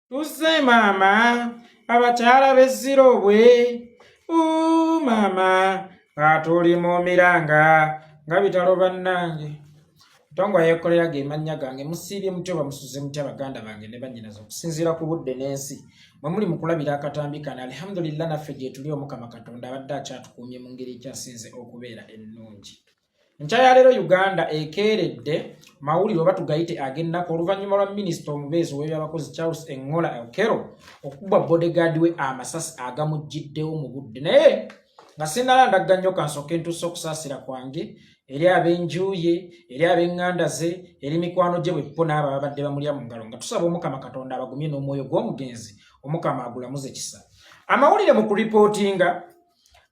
Tuse mama abakyala b'essirobwe mama atuli mu miranga nga bitalo bannange. Itongwa yekolera ge mannya gange musiibye mutyo bamusuze mutya baganda bange ne bannyinazo okusinziira ku budde n'ensi mwe muli mu kulabira akatambi kana alhamdulillah naffe gye tuli Omukama Katonda abadde akyatukuumye mu ngeri ekyasinze okubeera ennungi. Nkyaya leero Uganda ekeeredde mawulire oba tugayite ag'ennaku oluvannyuma lwa minisita omubeezi w'ebyabakozi Charles Engola Okello okubba bodyguard we amasasi agamugiddewo mu budde naye nga sinnalandagga nnyo kansooke ntuuse okusaasira kwange eri ab'enjuye eri ab'eŋŋanda ze eri mikwano gye bweppo n'abo ababadde bamulya mu ngalo nga tusaba Omukama Katonda abagumye n'omwoyo gw'omugenzi Omukama agulamuze kisa. Amawulire mu kuripootinga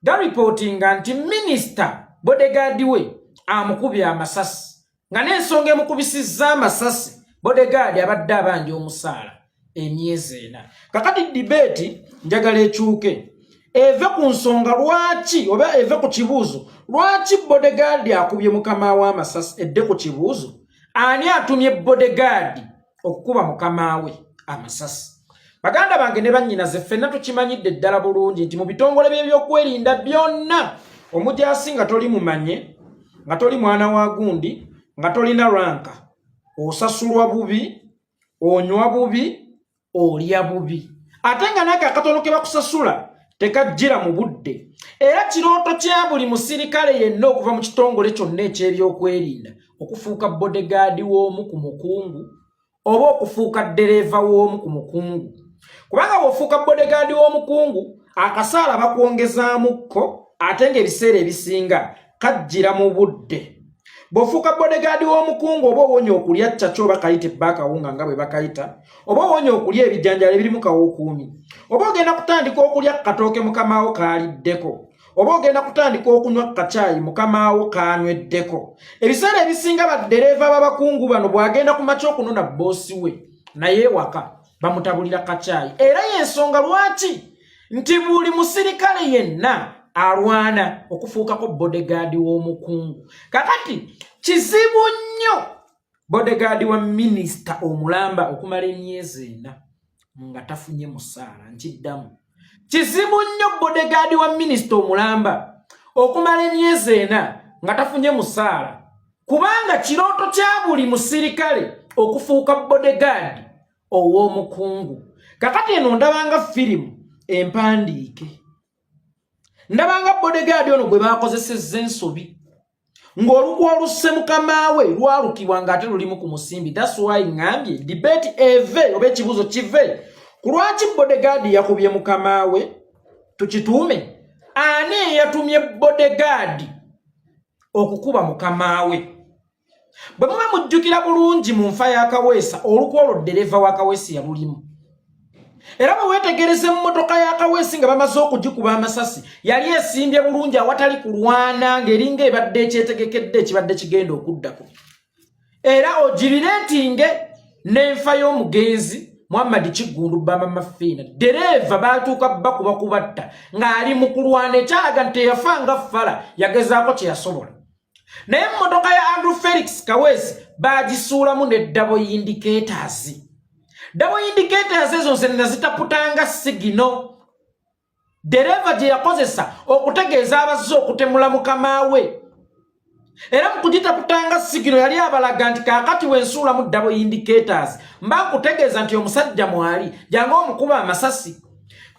garipootinga nti minisita bodyguard we amukubye amasasi nga n'ensonga emukubisizza amasasi bodyguard abadde abanja omusaala emyezi 4. Kakati debate njagala ekyuke eve ku nsonga lwaki oba eve ku kibuuzo lwaki bodyguard akubye mukama we amasasi edde ku kibuuzo ani atumye bodyguard okukuba mukama we amasasi. Baganda bange ne bannyinaze ffenna tukimanyidde ddala bulungi nti mu bitongole by'ebyokwerinda byonna omujaasi nga toli mumanye nga toli mwana wa gundi nga tolina ranka osasulwa bubi onywa bubi olya bubi ate nga nake akatono ke bakusasula tekajjira mu budde era kirooto kya buli musirikale yenna okuva mu kitongole kyonna eky'ebyokwerinda okufuuka bodyguard w'omu ku mukungu oba okufuuka ddereeva w'omu ku mukungu kubanga bw'ofuuka bodyguard w'omukungu akasaala bakwongezaamuko ate ng'ebiseera ebisinga kajjira mu budde. Bw'ofuuka bodyguard w'omukungu oba owonya okulya ccaca oba kayite bakawunga nga bwe bakayita oba owonya okulya ebijjanjalo ebirimu kawookuumi oba ogenda kutandika okulya katooke mukamaawo kaaliddeko oba ogenda kutandika okunywa kacaayi mukamaawo kaanyweddeko. Ebiseera ebisinga baddereeva b'abakungu bano bw'agenda ku makya okunona boosi we naye ewaka bamutabulira kacaayi era y'ensonga lwaki nti buli musirikale yenna alwana okufuukako bodyguard w'omukungu. Kakati kizibu nnyo bodyguard wa minisita omulamba okumala emyezi 4 nga tafunye musaala. Nkiddamu, kizibu nnyo bodyguard wa minisita omulamba okumala emyezi 4 nga tafunye musaala kubanga kirooto kya buli musirikale okufuuka bodyguard ow'omukungu. Kakati eno ndabanga firimu empandiike, ndabanga bodyguard ono gwe bakozesezza ensobi ng'olugwa olusse mukama we lwalukibwa ng'ate lulimu ku musimbi. That's why ngambye debate eve oba ekibuuzo kive ku lwaki bodyguard yakubye mukama we tukituume ani eyatumye bodyguard okukuba mukama we. Bwe muba mujjukira bulungi mu nfa ya Kaweesa olukwa olwo ddereeva wa Kaweesi yalulimu era bwe weetegereza emmotoka ya Kaweesi nga bamaze okugikuba amasasi yali esimbye bulungi awatali kulwana ng'eringa ebadde ekyetegekedde ekibadde kigenda okuddako era ogirireetinge n'enfa y'omugenzi Muhammad Kiggundu Bama Mafiina dereeva baatuuka bakuba kubatta ng'ali mu kulwana ekyalaga nti teyafanga ffala yagezaako kye yasobola. Naye emmotoka ya Andrew Felix Kaweesi baagisuulamu ne double indicators. Double indicators ezo nze nazitaputanga sigino dereeva gye yakozesa okutegeeza abazze okutemula mukama we era mu kugitaputanga sigino yali abalaga nti kaakati wensuulamu double indicators mba nkutegeeza nti omusajja mwali jangu omukuba amasasi.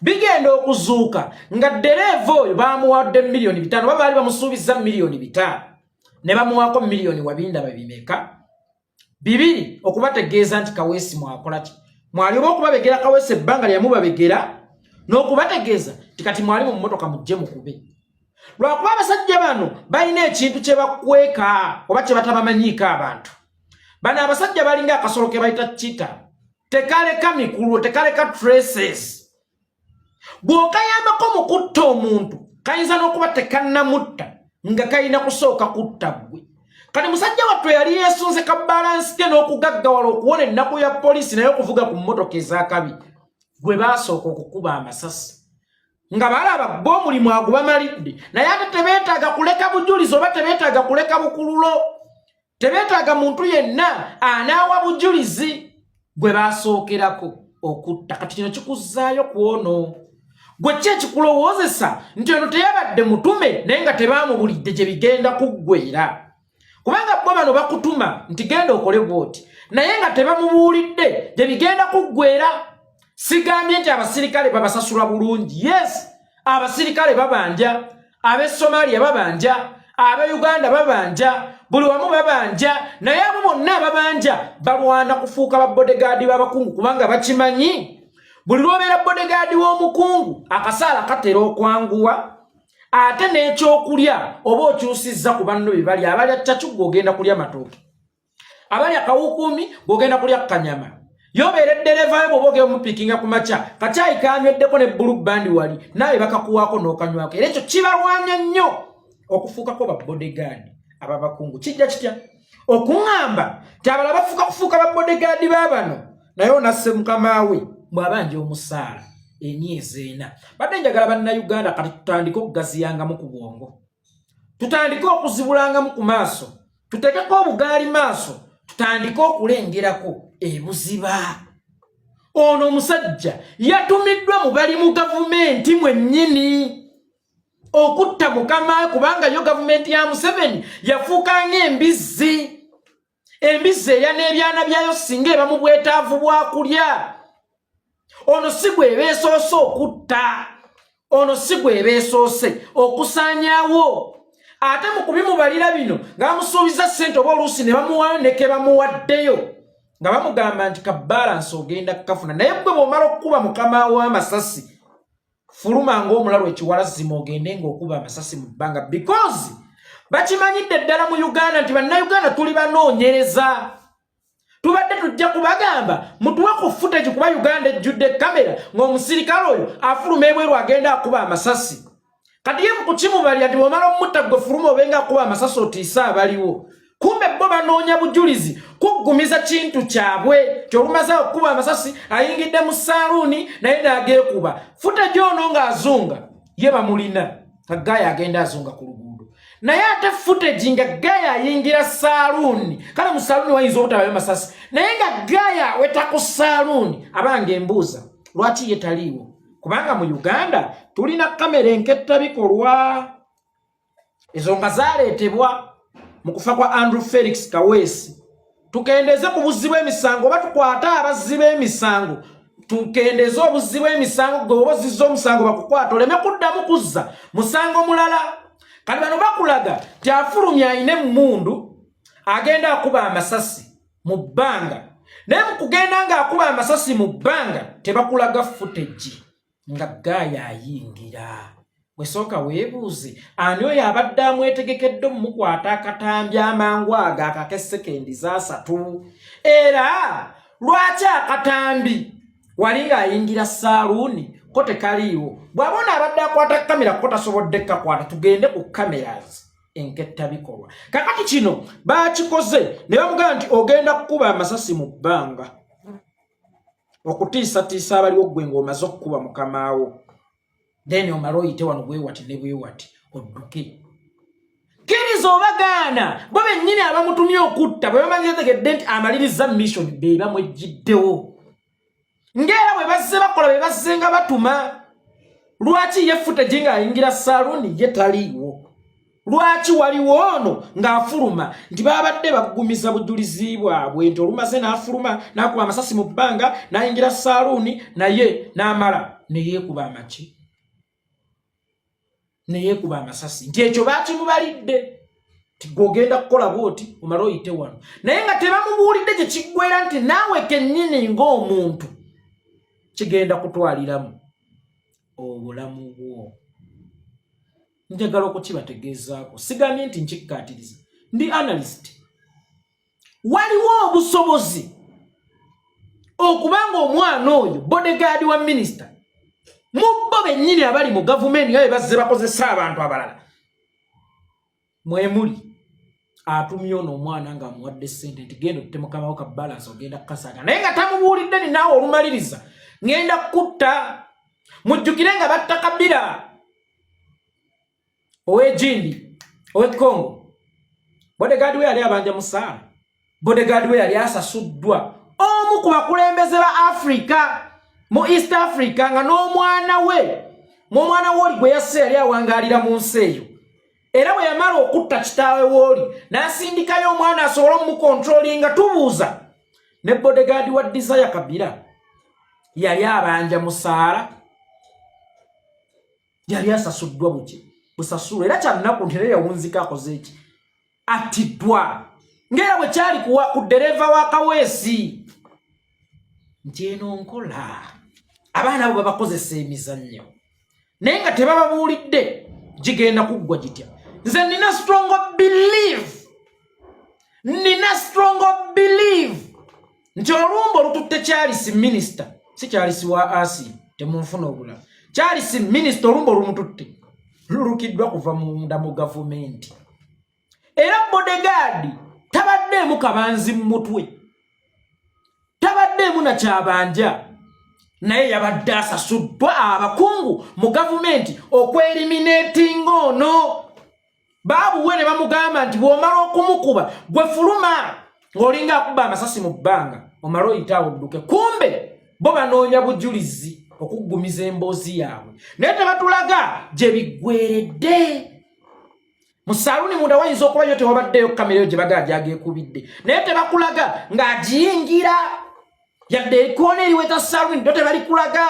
Bigenda okuzuuka nga dereeva oyo baamuwadde $5,000,000 oba baali bamusuubiza $5,000,000 ne bamuwaako $1,000,000 bimeka 2 okubategeeza nti Kaweesi mwakola ki mwali oba okubabegera Kaweesi ebbanga lyamubabegera n'okubategeeza nti kati mwali mu mmotoka mujje mukube. Lwakuba abasajja bano balina ekintu kye bakweka oba kye batabamanyiiko abantu. Bano abasajja balinga akasolo ke bayita cheetah, tekaleka mikulu tekaleka traces. Bw'okayambako mu kutta omuntu kayinza n'okuba tekannamutta nga kayina kusooka kutta ggwe. Kati musajja wattu yali yeesunze ka balance ke n'okugaggawala okuwona ennaku ya poliisi naye okuvuga ku mmotoka ez'akabi gwe baasooka okukuba amasasi nga balaba bo omulimu agubamalidde naye ate tebeetaaga kuleka bujulizi oba tebeetaaga kuleka bukululo tebeetaaga muntu yenna anaawa bujulizi gwe baasookerako. okutta kati kino kikuzzaayo kuono gwe kikulowoozesa nti ono teyabadde mutume naye nga tebaamubulidde gye bigenda kuggweera kubanga bo bano bakutuma nti genda okole bwoti naye nga tebamubuulidde gye bigenda kuggweera sigambye nti abasirikale babasasula bulungi yes abasirikale babanja ab'e Somalia babanja ab'e Uganda babanja buli wamu babanja naye abo bonna babanja balwana kufuuka ba bodyguard b'abakungu kubanga bakimanyi buli lwobeera bodyguard w'omukungu akasaala katera okwanguwa ate n'ekyokulya oba okyusizza ku banno bye bali abalya ccacuggo ogenda kulya matooke abalya kawukuumi g'ogenda kulya kanyama yobeera eddereva yo bw'oba ogenda omupiikinga ku makya kacaayi kaanywedeko ne blue band wali naawe bakakuwaako n'okanywako era ekyo kibalwanya nnyo okufuukako ba bodyguard ababakungu kijja kitya okuŋŋamba ti abala bafuuka kufuuka ba bodyguard baabano naye onasse mukama we bw'abanja omusaala emyezi 4 badde njagala bannayuganda kati tutandike okugaziyangamu ku bwongo tutandike okuzibulangamu ku maaso tutekeko obugaali maaso tutandike okulengerako ebuziba ono omusajja yatumiddwa mu bali mu gavumenti mwennyini okutta mukama kubanga yo gavumenti ya Museveni yafuuka ng'embizzi eya n'ebyana byayo singa eba mu bwetaavu bwa kulya ono si gwe beesoose okutta ono si gwe beesoose okusaanyaawo ate mu kubimubalira bino nga bamusuubiza ssente oba oluusi ne bamuwaneke bamuwaddeyo nga bamugamba nti ka balansi ogenda kukafuna naye gwe bw'omala okukuba mukama w'amasasi fuluma ng'omulalu ekiwalazima ogende ng'okuba amasasi mu bbanga because bakimanyidde ddala mu Uganda nti bannayuganda tuli banoonyereza tubadde tujja kubagamba mutuwe ku footage kuba Uganda ejjudde kamera ng'omusirikale oyo afuluma ebweru agenda akuba amasasi kati ye mukukimubalya nti bw'omala omutta gwe fuluma obenga akuba amasasi otiisa abaliwo kumbe bo banoonya bujulizi kuggumiza kintu kyabwe kyolumaze okukuba amasasi ayingidde mu saaluuni naye n'ageekuba footage ono ng'azunga ye bamulina kagaya agenda azunga ku luguudo naye ate footage nga gaya ayingira saaluuni kale mu saaluuni wayinza obutabayo masasi naye nga gaya aweta ku saaluuni abanga embuuza lwaki ye taliiwo kubanga mu Uganda tulina kamera enketta bikolwa ezo nga zaaleetebwa mu kufa kwa Andrew Felix Kaweesi tukendeze ku buzzi bw'emisango oba tukwata abazzi b'emisango tukendeze obuzzi bw'emisango gwe oba ozizza omusango bakukwata oleme kuddamu kuzza musango mulala kati bano bakulaga ti afulumya ayina emmundu agenda akuba amasasi mu bbanga naye mu kugenda ng'akuba amasasi mu bbanga tebakulaga footage nga gaya ayingira wesooka weebuuze ani oyo abadde amwetegekedde omukwata akatambi amangu ago akakesekendi za 3 era lwaki akatambi wali ng'ayingira saaluuni ko tekaliiwo bw'abona abadde akwata kamera ko tasobodde kakwata tugende ku cameras enketta bikolwa kakati kino baakikoze ne bamugamba nti ogenda kukuba amasasi mu bbanga okutiisatiisa abaliwo ggwe ng'omaze okukuba mukamaawo then omala oyite wano bwewati ne bwewati odduke kkiriza obagaana bo bennyini abamutumye okutta bwe bamanyi tegedde nti amaliriza mission be bamwejjiddewo ng'era bwe bazze bakola be bazze nga batuma lwaki ye footage ng'ayingira saaluuni ye taliiwo lwaki waliwo ono ng'afuluma nti babadde baggumiza bujulizi bwabwe nti olumaze n'afuluma n'akuba amasasi mu bbanga n'ayingira saaluuni naye n'amala ne yeekuba amaki ne yeekuba amasasi nti ekyo baakimubalidde ti gw'ogenda kukola bwoti omala oyite wano naye nga tebamubuulidde gye kiggwera nti naawe kennyini ng'omuntu kigenda kutwaliramu obulamu bwo njagala okukibategeezaako sigambye nti nkikkaatiriza ndi analyst waliwo obusobozi okubanga omwana oyo bodyguard wa minisita mu bo bennyini abali mu gavumenti nga bazze bakozesa abantu abalala mwemuli atumye ono omwana ng'amuwadde ssente nti genda otte mukamawo ka balansi ogenda kukasaaga naye nga tamubuulidde ni naawe olumaliriza ngenda kukutta mujjukire nga batta Kabila ow'Egindi ow'Ekongo bodyguard we yali abanja musaala bodyguard we yali asasuddwa omu ku bakulembeze ba Africa mu East Africa nga n'omwana we oli gwe yasse yali awangalira mu nsi eyo era bwe yamala okutta kitaawe w'oli n'asindikayo omwana asobole omukontrolinga tubuuza ne bodyguard wa Desire Kabila yali abanja musaala yali asasuddwa buki busasula era kyannaku nti naye yawunzika akoze eki atiddwa ngera bwe kyali ku dereva wa Kaweesi nti eno nkola abaana abo babakozesa emizannyo naye nga tebababuulidde gigenda kuggwa gitya. Nze nina strong believe nti olumbo lututte Charles minister si Charles wa asi temunfuna obulala Charles minister olumbo lumututte lulukiddwa kuva munda mu government era bodyguard tabaddemu kabanzi mu mutwe tabaddemu na kyabanja naye yabadde asasuddwa abakungu mu government okweeliminating ono babuwe ne bamugamba nti bw'omala okumukuba gwe fuluma ng'olinga akuba amasasi mu bbanga omala oyita odduke kumbe bo banoonya bujulizi okuggumiza emboozi yaabwe naye tebatulaga gye biggweredde mu saaluni munda wayinza okubayo tewabaddeyo kamera eyo gye bagaa gyagekubidde naye tebakulaga ng'agiyingira yadde ekkoona eriweta saaluni ndo tebalikulaga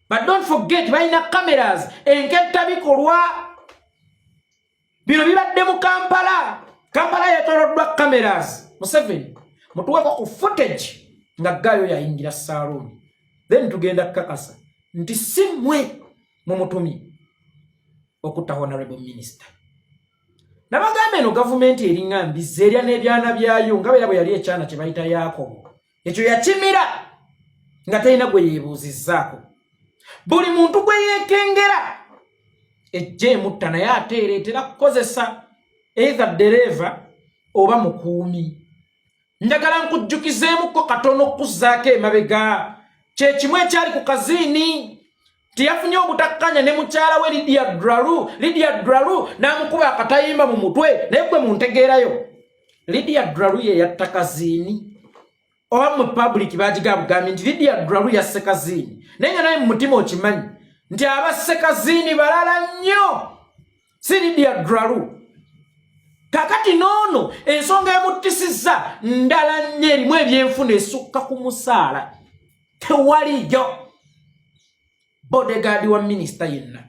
but don't forget balina cameras enketta bikolwa bino bibadde mu Kampala yetoloddwa cameras Museveni mutuweko ku footage nga gayo yayingira saaluni then tugenda kakasa nti simwe mu mutumi okutta honorable minister nabagambe eno gavumenti eringa mbize erya n'ebyana byayo nga bera bwe yali ekyana kye bayita Yakobo ekyo yakimira nga talina gwe yeebuuzizzaako buli muntu gwe yeekengera ejje emutta naye ate ereetera kukozesa either dereva oba mukuumi njagala nkujjukizeemukko katono okuzzaako emabega kyekimu ekyali ku kaziini tiyafunye obutakkanya ne mukyala we Lydia Dralu n'amukuba akatayimba mu mutwe naye gwe muntegeerayo Lydia Dralu ye yatta kaziini oba mu public bagigambye nti Lydia Dralu yasse kaziini naye nga naye mu mutima okimanyi nti abasse kaziini balala nnyo si Lydia Dralu kakati noono ensonga emuttisizza ndala nnyo erimu ebyenfuna esukka ku musaala tewaliyo bodyguard wa minister yenna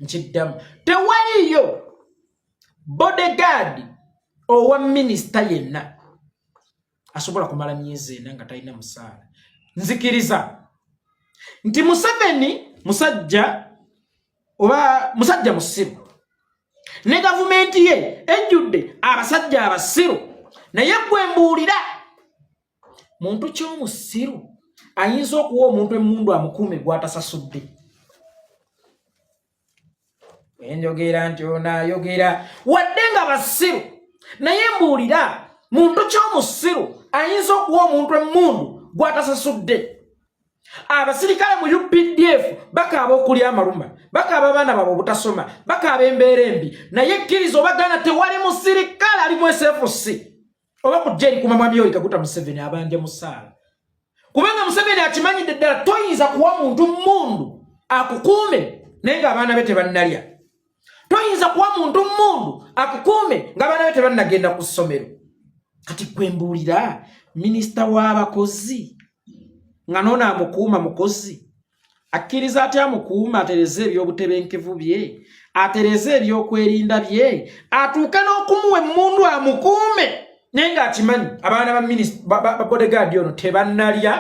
nkiddamu tewaliyo bodyguard owa minister yenna asobola kumala myezi ena nga talina musaala nzikiriza nti Museveni musajja musiru ne gavumenti ye ejjudde abasajja abasiru naye gwe mbuulira muntu ky'omusiru ayinza okuwa omuntu emmundu amukuume gwatasasudde enjogera nti onaayogera wadde nga basiru naye mbuulira muntu ky'omusiru ayinza okuwa omuntu emmundu gwatasasudde abasirikale mu UPDF bakaaba okulya amaluma bakaaba abaana baabwe obutasoma bakaaba embeera embi naye kkiriza obagana tewali musirikale ali mu SFC oba kujja eri kuma mwami oyo Kaguta Museveni abanja musaala kubanga Museveni akimanyidde ddala toyinza kuwa muntu mmundu akukuume naye ng'abaana be tebannalya toyinza kuwa muntu mmundu akukuume ng'abaana be tebannagenda ku ssomero kati gwe mbuulira minisita w'abakozi nga nono amukuuma mukozi akkiriza atya amukuuma atereze ebyobutebenkevu bye atereze ebyokwerinda bye atuuke n'okumuwa emmundu amukuume naye ng'akimanyi abaana ba bodyguard ono tebannalya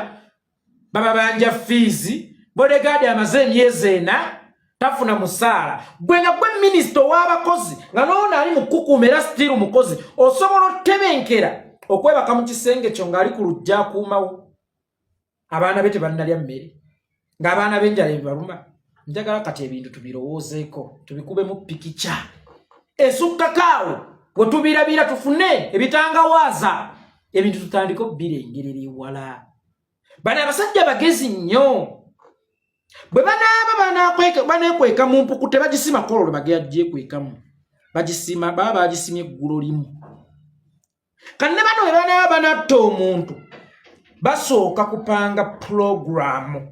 bababanja fiizi bodyguard amaze emyezi ena tafuna musaala gwe nga gwe minisita ow'abakozi nga nono ali mukukuuma era sitiiru mukozi osobola otebenkera okwebaka mu kisenge kyo ng'ali ku lujja akuumawo abaana be tebannalya mmere ng'abaana b'enjala ebibaluma njagala kati ebintu tubirowoozeeko tubikubemu pikica esukkakaawo bwe tubirabira tufune ebitangawaaza ebintu tutandika obbirengerera ewala bano abasajja bagezi nnyo bwe baneekweka mu mpuku tebagisima kololo bagyagyekuekamu bagisima baba bagisimye eggulo limu kanne bano bwe banaaba banatta omuntu basooka kupanga program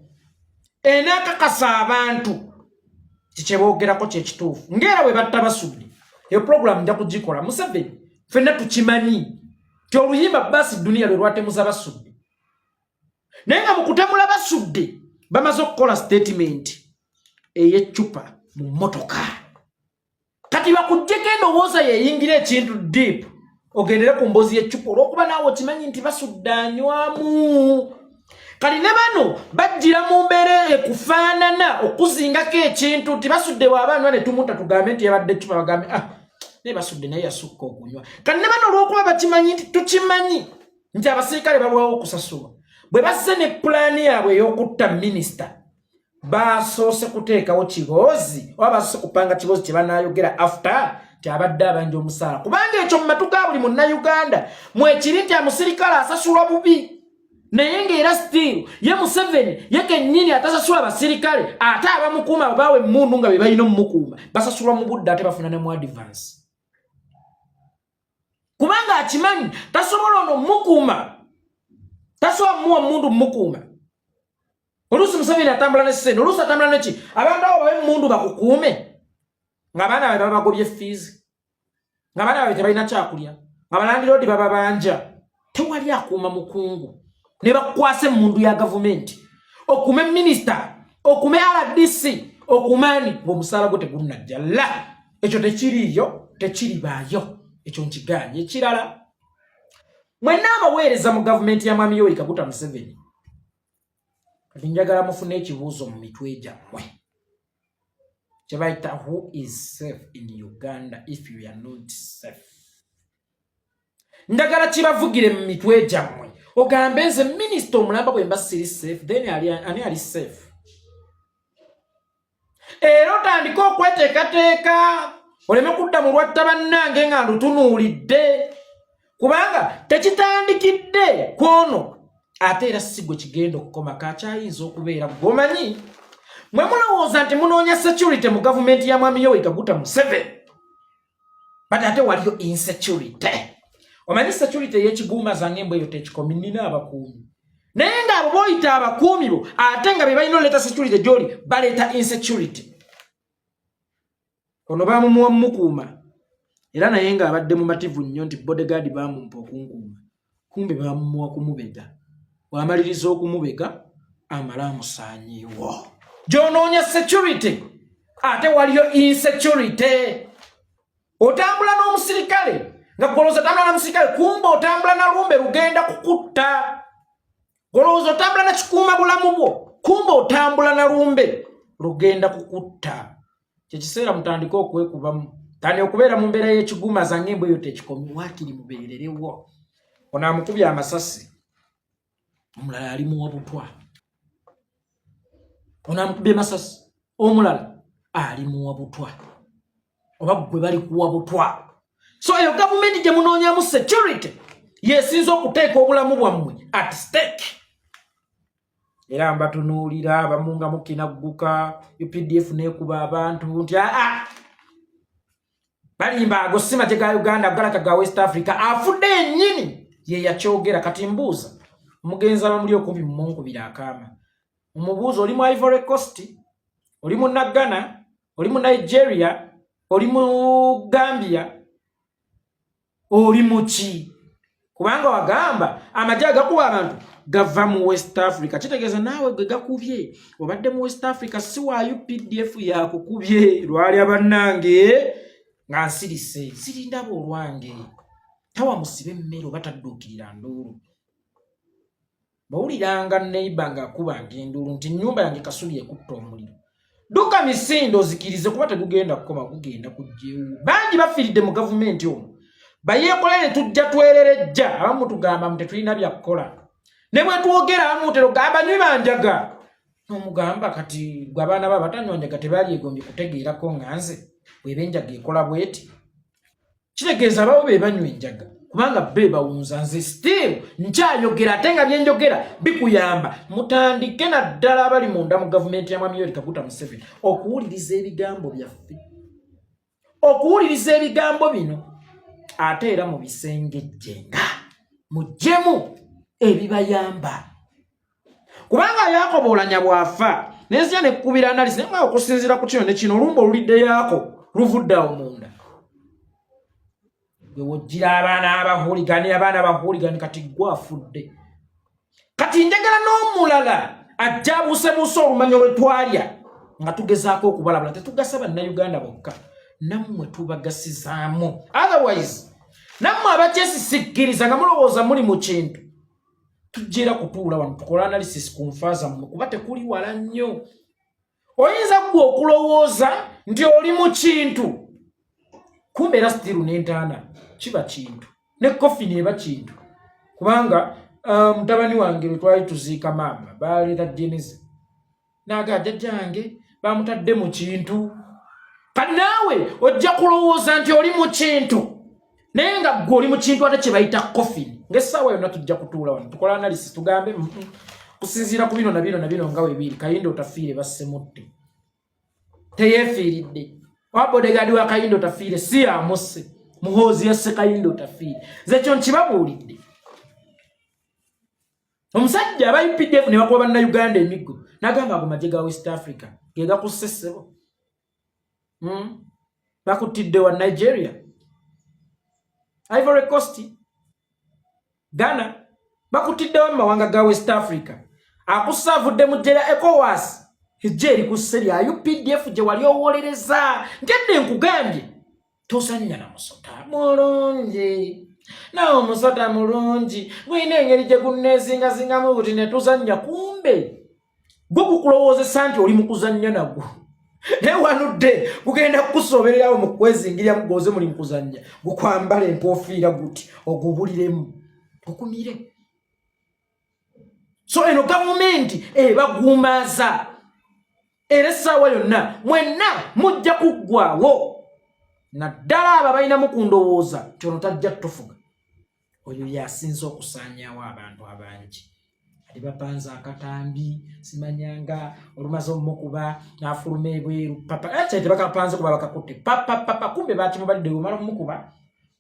enakakasa abantu kikyeboogerako kyekituufu ngera bwe batta basudde eyo program nja kugikola Museveni ffenna tukimanyi ti oluyimba basi duniya lwe lwatemuza basudde naye nga mu kutemula basudde bamaze okukola statement ey'eccupa mu mmotoka kati bakuggyeko endowooza yeeyingira ekintu deep ogendere ku mboozi y'eccupa olw'okuba naawe okimanyi nti basudde anywamu kali ne bano bajjira mu mbeera ekufaanana okuzingako ekintu nti basudde bw'abaana ne tumutta tugambe nti yabadde eccupa bagambe naye basudde naye yasukka okunywa kali ne bano olw'okuba bakimanyi nti tukimanyi nti abasirikale balwawo okusasulwa bwe bazze ne pulaani yaabwe ey'okutta minisita basoose kuteekawo kiboozi oba basoose kupanga kiboozi kye banaayogera after abadde abanja omusaala kubanga ekyo mu matu ga buli munnayuganda mwekiri nti amusirikale asasulwa bubi naye ng'era still ye Museveni ye kennyini atasasula abasirikale ate abamukuuma baawe emmundu nga be balina omumukuuma basasulwa mu budde ate bafuna ne mu advance kubanga akimanyi tasobola ono mumukuuma tasobola muwa mundu mumukuuma oluusi Museveni atambula ne ssente oluusi atambula neki abantu abo babe mundu bakukuume nga baana babe babagobye fees nga baana babe tebalina kyakulya nga balandiroodi bababanja tewali akuuma mukungu ne bakukwase mundu ya gavumenti okume minisita okume RDC okumani ng'omusaala gwo tegunnajja la ekyo tekiriyo tekiribaayo ekyo nkiganye ekirala mwenna abaweereza mu gavumenti ya Mwami Yoweri Kaguta Museveni kati njagala mufune ekibuuzo mu mitwe gyammwe kyebayita who is safe in Uganda if you are not safe njagala kibavugire mu mitwe gyammwe ogambe nze minisita omulamba bwe mba siri safe then ani ali safe era otandika okweteekateeka oleme kudda mu lwatta bannange nga lutunuulidde kubanga tekitandikidde kwono ate era si gwe kigenda okukoma kakyayinza okubeera gwomanyi mwe mulowooza nti munoonya security mu gavumenti ya Mwami Yoweri Kaguta Museveni but ate waliyo insecurity omanyi security ey'ekiguuma zange mbwe eyo tekikomi nina abakuumi naye nga abo boyita abakuumi bo ate nga be balina oleeta security gy'oli baleeta insecurity ono bamumuwa mumukuuma era naye nga abadde mumativu nnyo nti bodyguard bamumpa okunkuuma kumbe bamumuwa kumubega bw'amaliriza okumubega amala amusaanyiiwo gy'onoonya security ate waliyo insecurity otambula n'omusirikale nga golooza otambula n'omusirikale kumbe otambula na lumbe lugenda kukutta golooza otambula na kikuuma bulamu bwo kumbe otambula na lumbe lugenda kukutta kyekiseera mutandika okwekubamu tani okubeera mu mbeera y'ekiguuma zange mbwe eyo tekikomi waakiri mubeererewo ono amukubye amasasi omulala ali muwa butwa ono amukubye masasi omulala ali muwa butwa oba gwe bali kuwa butwa so eyo gavumenti gye munoonyamu security yesinza okuteeka obulamu bwammwe at stake era mbatunuulira abamu nga mukinagguka UPDF neekuba abantu nti balimba ago si mate ga Uganda galaka ga West Africa afudde ennyini ye yakyogera kati mbuuza omugenzi abamuli okumpi mu Monkubira akaama omubuuza oli mu Ivory Coast oli mu Ghana oli mu Nigeria oli mu Gambia oli mu ki kubanga wagamba amagye agakuba abantu gava mu West Africa kitegeeza naawe gwe gakubye obadde mu West Africa si wa UPDF yakukubye lwali abannange nga nsirise sirindaba olwange tawa musibe mmere oba tadduukirira nduulu bawuliranga neighbor ng'akubanga enduulu nti nnyumba yange kasubi ekutta omuliro dduka misinde ozikirize kuba tegugenda kukoma gugenda kujjewo bangi bafiiridde mu gavumenti omwo bayeekole ne tujja twererejja abamu tugamba mu tetulina byakukola ne bwe twogera abamu tero abanywi banjaga n'omugamba kati gwe abaana ba batanywonjaga tebalyegombye kutegeerako nga nze bw'eba enjaga ekola bweti kitegeeza babo be banywa enjaga kubanga be bawunza nze still nkyayogera ate nga byenjogera bikuyamba mutandike naddala abali munda mu gavumenti ya Mwami Yoweri Kaguta Museveni okuwuliriza ebigambo byaffe okuwuliriza ebigambo bino ate era mu bisengejjenga mujjemu ebibayamba kubanga Yakobo olanya bwafa n'enzija nekkubira analisi naye okusinziira ku kino ne kino olumba olulidde yaako luvudde munda wewojjira abaana abahuligani kati gwafudde kati njagala n'omulala ajja abuusebuuse olumanyo lwe twalya nga tugezaako okubalabula tetugasa bannayuganda bokka nammwe tubagasizaamu otherwise nammwe abakyesisikkiriza nga mulowooza muli mu kintu tujjira kutuula wano tukola analysis ku nfa zammwe kuba tekuli wala nnyo oyinza ggwe okulowooza nti oli mu kintu kumbe era sitiru n'entaana kiba kintu ne kofini eba kintu kubanga mutabani wange lwe twali tuziika maama baleeta jeneze naaga jjajjange bamutadde mu kintu kati naawe ojja kulowooza nti oli mu kintu naye nga ggwe oli mu kintu ate kye bayita kofini ng'essaawa yonna tujja kutuula wano tukola analysis tugambe kusinziira ku bino na bino nga weebiri Kayindo Tafiire bassemutte teyeefiiridde wabodegadi wa Kayindo Tafiire si amusse muhoozi yasse Kayindo Tafiire nze kyo nkibabuulidde omusajja aba UPDF ne bakuba bannayuganda emiggo n'agamba ago magye ga West Africa ge gakusse ssebo bakutidde wa Nigeria Ivory Coast Ghana bakutiddewo mu mawanga ga West Africa akusaavudde mu ggye lya ECOWAS ejje erikusse lya UPDF gye wali owolereza ngedde nkugambye tosanya na musota mulungi nawe omusota mulungi gwina engeri gye gunneezingazingamu buti ne tuzannya kumbe gwe gukulowoozesa nti oli mu kuzannya nagwo naye wanudde gugenda kukusobererawo mu kwezingiryamu gwoze muli mu kuzannya gukwambala enkoofiira guti ogubuliremu okumire so eno gavumenti ebaguumaaza era essaawa yonna mwenna mujja kuggwaawo naddala abo balinamu kundowooza kyono tajja tufuga oyo yasinza okusaanyaawo abantu abangi ali bapanza akatambi simanyanga olumaze omukuba n'afuluma ebweru papa tebakapanze kuba bakakutte papa kumbe bakimubalidde omala omukuba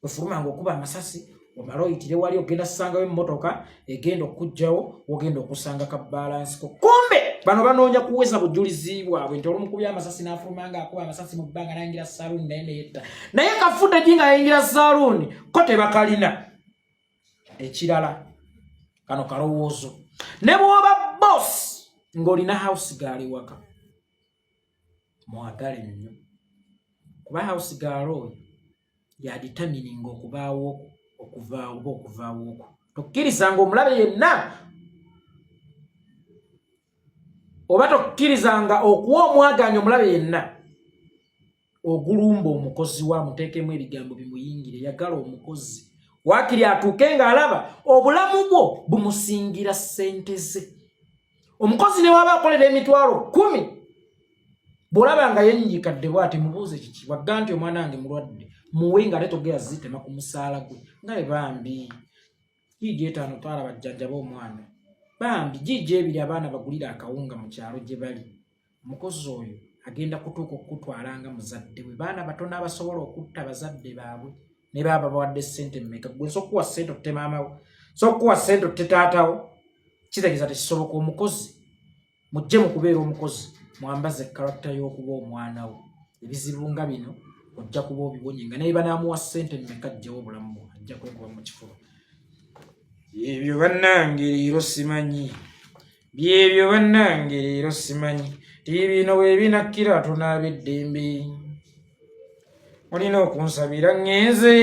ofuluma ng'okuba amasasi omala oyitire wali ogenda kusangawo emmotoka egenda okujjawo ogenda okusanga kabalansi ko kumbe bano banoonya kuweza bujulizi bwabwe nti olumukubi amasasi n'afuluma ng'akuba amasasi mu bbanga n'ayingira saaluuni naye neyetta naye kafudde gi ng'ayingira saaluuni ko tebakalina ekirala kano kalowoozo ne bw'oba boss ng'olina house girl waka mwagale nnyo kuba house girl oyo yaditamininga okuvaawo tokkirizanga omulabe yenna oba tokkirizanga okuwa omwaganya omulabe yenna ogulumba omukozi wa muteekemu ebigambo bimuyingire yagala omukozi waakiri atuuke ng'alaba obulamu bwo bumusingira ssente ze omukozi ne waba akolera emitwalo 10 bw'olaba nga yennyikadde bw'ati mubuuze kiki wagga nti omwana wange mulwadde muwe nga ate togera zitema ku musaala gwe nga bwe bambi giigi 5 twala bajjajjaba omwana bambi giigi 2 abaana bagulira akawunga mu kyalo gye bali omukozi oyo agenda kutuuka okutwalanga muzadde we baana batono abasobola okutta bazadde baabwe ne baba bawadde ssente mmeka gwe sokuwa ssente otte maamawo sokuwa ssente otte taatawo kitegeeza tekisoboka omukozi mujje mu kubeera omukozi mwambaze karakita y'okuba omwana wo ebizibu nga bino ojja kuba obibonye nga naye banaamuwa ssente mmeka ajjawo obulamu bwo ajja kwekuba mu kifuba byebyo bannange leero simanyi byebyo bannange leero simanyi tibino bwe binakkira tunaabe eddembe olina okunsabira ŋŋenze